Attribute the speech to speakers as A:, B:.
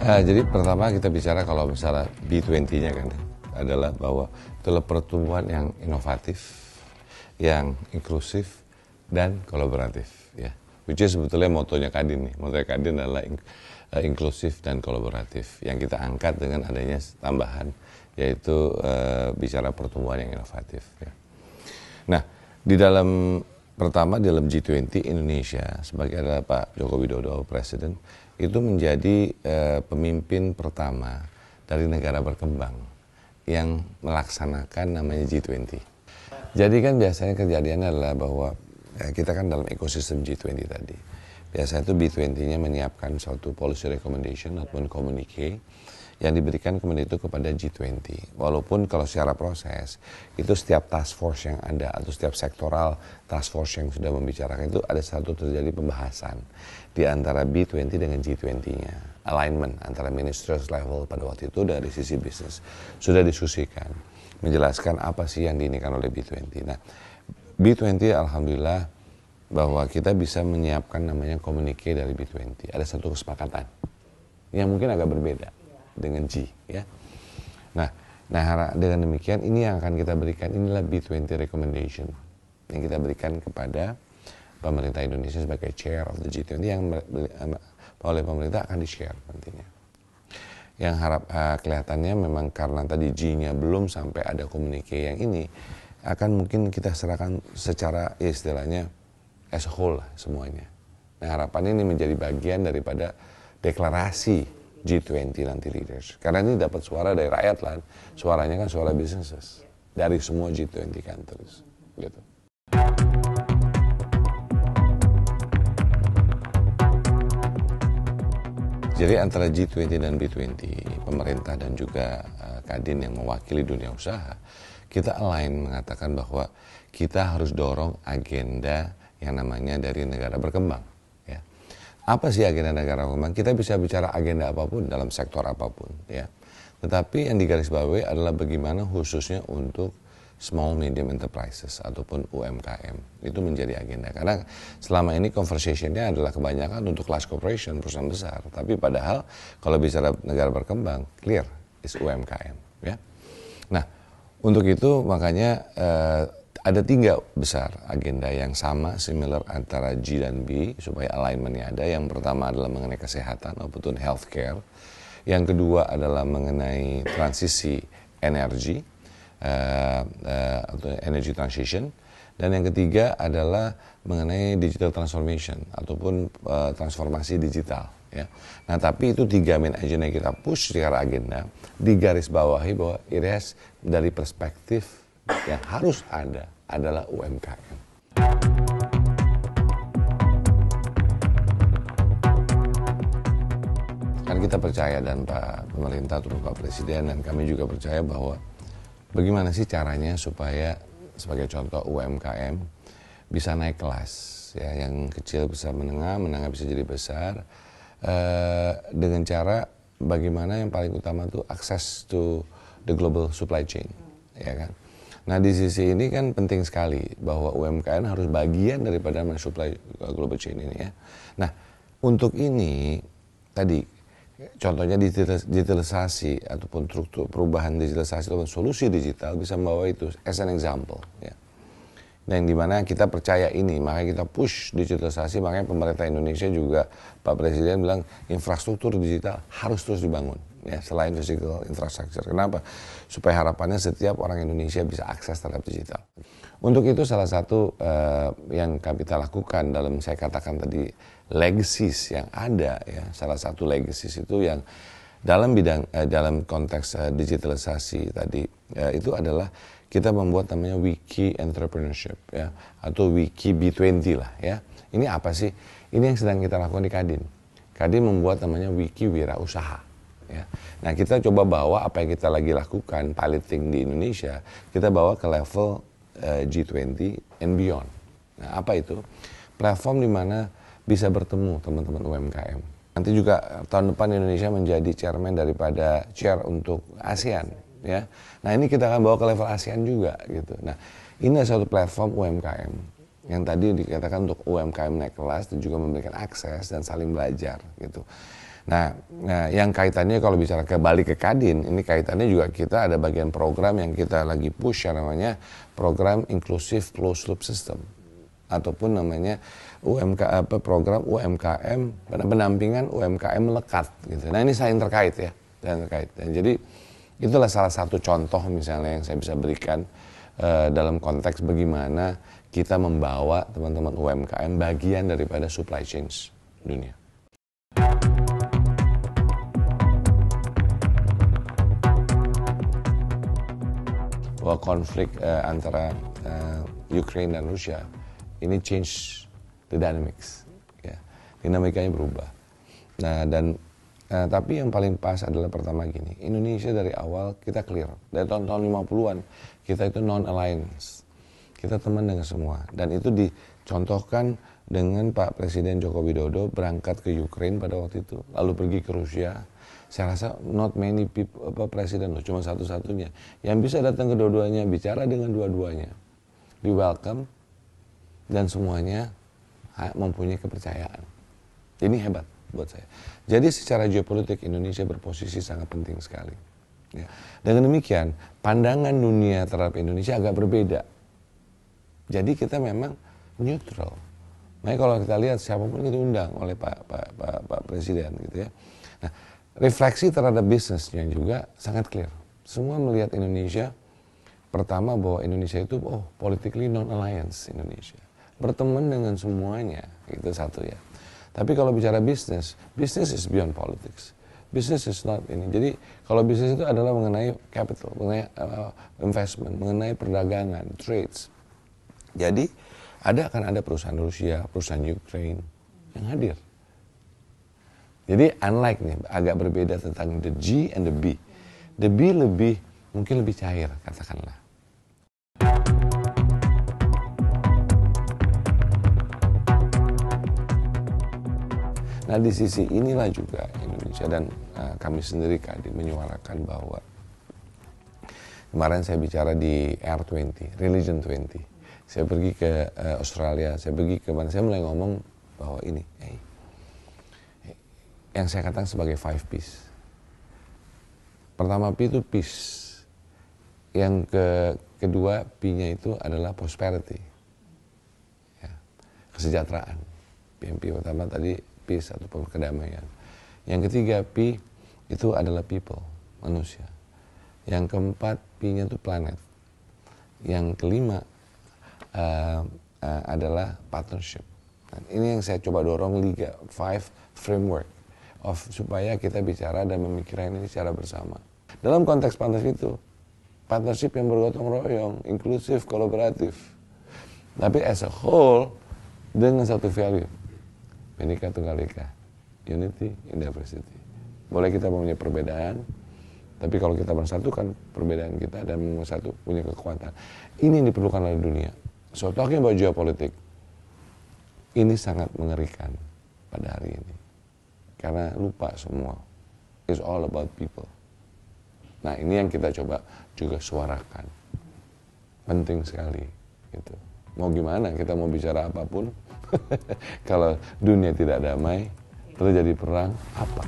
A: Jadi pertama kita bicara kalau misalnya B20-nya kan adalah bahwa itulah pertumbuhan yang inovatif, yang inklusif dan kolaboratif ya. Which is sebetulnya motonya Kadin nih. Motonya Kadin adalah inklusif dan kolaboratif yang kita angkat dengan adanya tambahan yaitu bicara pertumbuhan yang inovatif ya. Nah, di dalam pertama dalam G20 Indonesia sebagai adalah Pak Joko Widodo Presiden itu menjadi pemimpin pertama dari negara berkembang yang melaksanakan namanya G20. Jadi kan biasanya kejadiannya adalah bahwa kita kan dalam ekosistem G20 tadi. Biasanya itu B20-nya menyiapkan suatu policy recommendation ataupun communique yang diberikan kemudian itu kepada G20. Walaupun kalau secara proses, itu setiap task force yang ada atau setiap sektoral task force yang sudah membicarakan itu ada satu terjadi pembahasan di antara B20 dengan G20-nya. Alignment antara ministerial level pada waktu itu dari sisi bisnis sudah diskusikan, menjelaskan apa sih yang diinginkan oleh B20. Nah, B20 alhamdulillah bahwa kita bisa menyiapkan namanya komunike dari B20. Ada satu kesepakatan yang mungkin agak berbeda dengan G ya. Nah dengan demikian ini yang akan kita berikan, inilah B20 recommendation yang kita berikan kepada pemerintah Indonesia sebagai chair of the G20 yang oleh pemerintah akan di-share nantinya. Yang harap kelihatannya memang karena tadi G-nya belum sampai ada komunike yang ini akan mungkin kita serahkan secara istilahnya as a whole lah semuanya. Nah harapannya ini menjadi bagian daripada deklarasi G20 nanti leaders. Karena ini dapat suara dari rakyat lah. Suaranya kan suara businesses. Dari semua G20 countries. Gitu. Jadi antara G20 dan B20, pemerintah dan juga Kadin yang mewakili dunia usaha, kita align mengatakan bahwa kita harus dorong agenda yang namanya dari negara berkembang. Apa sih agenda negara berkembang? Kita bisa bicara agenda apapun dalam sektor apapun ya. Tetapi yang digarisbawahi adalah bagaimana khususnya untuk small medium enterprises ataupun UMKM. Itu menjadi agenda. Karena selama ini conversation-nya adalah kebanyakan untuk large corporation, perusahaan besar. Tapi padahal kalau bicara negara berkembang, clear is UMKM ya. Nah, untuk itu makanya ada 3 besar agenda yang sama, similar antara G dan B, supaya alignment-nya ada. Yang pertama adalah mengenai kesehatan, ataupun healthcare. Yang kedua adalah mengenai transisi energi, atau energy transition. Dan yang ketiga adalah mengenai digital transformation, ataupun transformasi digital. Ya. Nah, tapi itu 3 main agenda yang kita push secara agenda, digarisbawahi bahwa IRS dari perspektif yang harus ada adalah UMKM. Kan kita percaya dan Pak Pemerintah terus Pak Presiden dan kami juga percaya bahwa bagaimana sih caranya supaya sebagai contoh UMKM bisa naik kelas ya, yang kecil bisa menengah, menengah bisa jadi besar dengan cara bagaimana yang paling utama itu akses to the global supply chain ya kan. Nah di sisi ini kan penting sekali bahwa UMKM harus bagian daripada mensuplai global chain ini ya. Nah untuk ini tadi contohnya digitalisasi ataupun struktur perubahan digitalisasi ataupun solusi digital bisa membawa itu as an example ya. Dan yang dimana kita percaya ini, makanya kita push digitalisasi, makanya pemerintah Indonesia juga Pak Presiden bilang infrastruktur digital harus terus dibangun ya, selain physical infrastructure. Kenapa? Supaya harapannya setiap orang Indonesia bisa akses terhadap digital. Untuk itu salah satu yang kita lakukan dalam saya katakan tadi legacies yang ada ya, salah satu legacies itu yang dalam bidang dalam konteks digitalisasi tadi itu adalah kita membuat namanya Wiki Entrepreneurship ya, atau Wiki B20 lah ya. Ini apa sih? Ini yang sedang kita lakukan di Kadin. Kadin membuat namanya Wiki Wirausaha ya. Nah, kita coba bawa apa yang kita lagi lakukan piloting di Indonesia, kita bawa ke level G20 and beyond. Nah, apa itu? Platform di mana bisa bertemu teman-teman UMKM. Nanti juga tahun depan Indonesia menjadi chairman daripada chair untuk ASEAN ya. Nah, ini kita akan bawa ke level ASEAN juga gitu. Nah, ini adalah satu platform UMKM yang tadi dikatakan untuk UMKM naik kelas dan juga memberikan akses dan saling belajar gitu. Nah, yang kaitannya kalau bicara balik ke Kadin, ini kaitannya juga kita ada bagian program yang kita lagi push yang namanya program Inclusive Closed Loop System ataupun namanya program UMKM pendampingan UMKM melekat gitu. Nah, ini saling terkait ya, dan terkait. Dan jadi itulah salah satu contoh misalnya yang saya bisa berikan dalam konteks bagaimana kita membawa teman-teman UMKM bagian daripada supply chain dunia. Bahwa konflik antara Ukraine dan Rusia ini change the dynamics, ya. Dinamikanya berubah. Nah, dan tapi yang paling pas adalah pertama gini, Indonesia dari awal kita clear, dari tahun 50-an kita itu non-alliance, kita teman dengan semua, dan itu dicontohkan dengan Pak Presiden Joko Widodo berangkat ke Ukraine pada waktu itu, lalu pergi ke Rusia. Saya rasa not many people, presiden loh, cuma satu-satunya yang bisa datang ke dua-duanya, bicara dengan dua-duanya, di welcome, dan semuanya mempunyai kepercayaan. Ini hebat buat saya. Jadi secara geopolitik Indonesia berposisi sangat penting sekali. Ya. Dengan demikian pandangan dunia terhadap Indonesia agak berbeda. Jadi kita memang neutral. Makanya kalau kita lihat siapapun kita undang oleh Pak Presiden gitu ya. Nah, refleksi terhadap bisnisnya juga sangat clear. Semua melihat Indonesia, pertama bahwa Indonesia itu politically non-alliance Indonesia. Berteman dengan semuanya, itu satu ya. Tapi kalau bicara bisnis, bisnis is beyond politics. Business is not ini. Jadi kalau bisnis itu adalah mengenai capital, mengenai investment, mengenai perdagangan, trades. Jadi akan ada perusahaan Rusia, perusahaan Ukraine yang hadir. Jadi unlike nih, agak berbeda tentang the G and the B. The B mungkin lebih cair, katakanlah. Nah, di sisi inilah juga Indonesia dan kami sendiri Kadin menyuarakan bahwa kemarin saya bicara di R20, Religion 20. Saya pergi ke Australia, saya pergi ke mana, saya mulai ngomong bahwa ini, yang saya katakan sebagai 5 P's. Pertama P itu peace. Yang kedua P-nya itu adalah prosperity. Ya, kesejahteraan. P pertama tadi peace atau kedamaian. Yang ketiga P itu adalah people, manusia. Yang keempat P-nya itu planet. Yang kelima adalah partnership. Nah, ini yang saya coba dorong Liga 5 framework supaya kita bicara dan memikirkan ini secara bersama. Dalam konteks partnership yang bergotong royong, inklusif, kolaboratif. Tapi as a whole dengan satu value, Bhinneka Tunggal Ika, unity in diversity. Boleh kita punya perbedaan, tapi kalau kita bersatukan perbedaan kita dan satu punya kekuatan. Ini yang diperlukan oleh dunia. So talking about geopolitik, ini sangat mengerikan pada hari ini. Karena lupa semua. It's all about people. Nah, ini yang kita coba juga suarakan. Penting sekali. Gitu. Mau gimana, kita mau bicara apapun. Kalau dunia tidak damai, terjadi perang, apa?